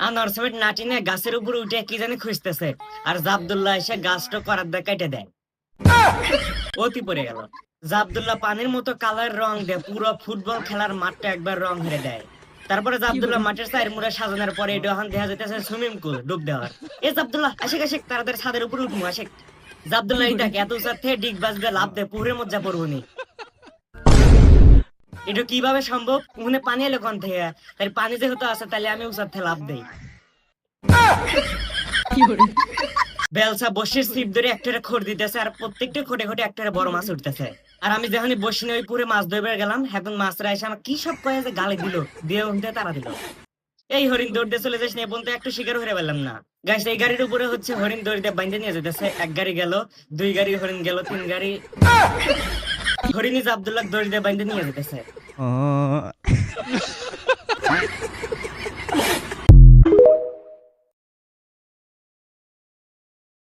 আনোয়ার সাহেব নাটিনে গাছের উপরে উঠে কি জানি খুঁজতেছে, আর জাবদুল্লাহ এসে গাছটা করার দিয়ে কেটে দেয়। অতি পড়ে গেল। জাবদুল্লাহ পানির মতো কালার রং দিয়ে পুরো ফুটবল খেলার মাঠটা একবার রং হেরে দেয়। তারপরে জাবদুল্লাহ মাঠের সাইড মুড়ে সাজানোর পরে এটা এখন দেখা যাইতেছে সুইমিং পুল ডুব দেওয়ার। এ জাবদুল্লাহ আশিক আশিক তাড়াতাড়ি ছাদের উপরে উঠবো আশিক। জাবদুল্লাহ এই দেখ এত উঁচার থেকে ডিগ বাজবে লাভ দে পুকুরের মধ্যে পড়বো নি। এটা কিভাবে সম্ভব? ওখানে পানি এলো কোন থেকে? তাই পানি যেহেতু আছে তাহলে আমি উঁচার থেকে লাভ দেই। বেলসা বসির সিপ ধরে একটা খড় দিতেছে, আর প্রত্যেকটা খোটে খোটে একটা বড় মাছ উঠতেছে। আর আমি যখন বসি ওই পুরে মাছ ধরবে গেলাম, এখন মাছরা এসে আমার কি সব কয়ে যে গালি দিল, দিয়ে উঠতে তারা দিল। এই হরিণ দৌড়তে চলে যাস না বলতে একটু শিকার হয়ে পেলাম না। গাছ এই গাড়ির উপরে হচ্ছে হরিণ দৌড়িতে বাইন্দে নিয়ে যেতেছে। এক গাড়ি গেল, দুই গাড়ি হরিণ গেল, তিন গাড়ি হরিণ আব্দুল্লাহ দৌড়িতে বাইন্দে নিয়ে যেতেছে।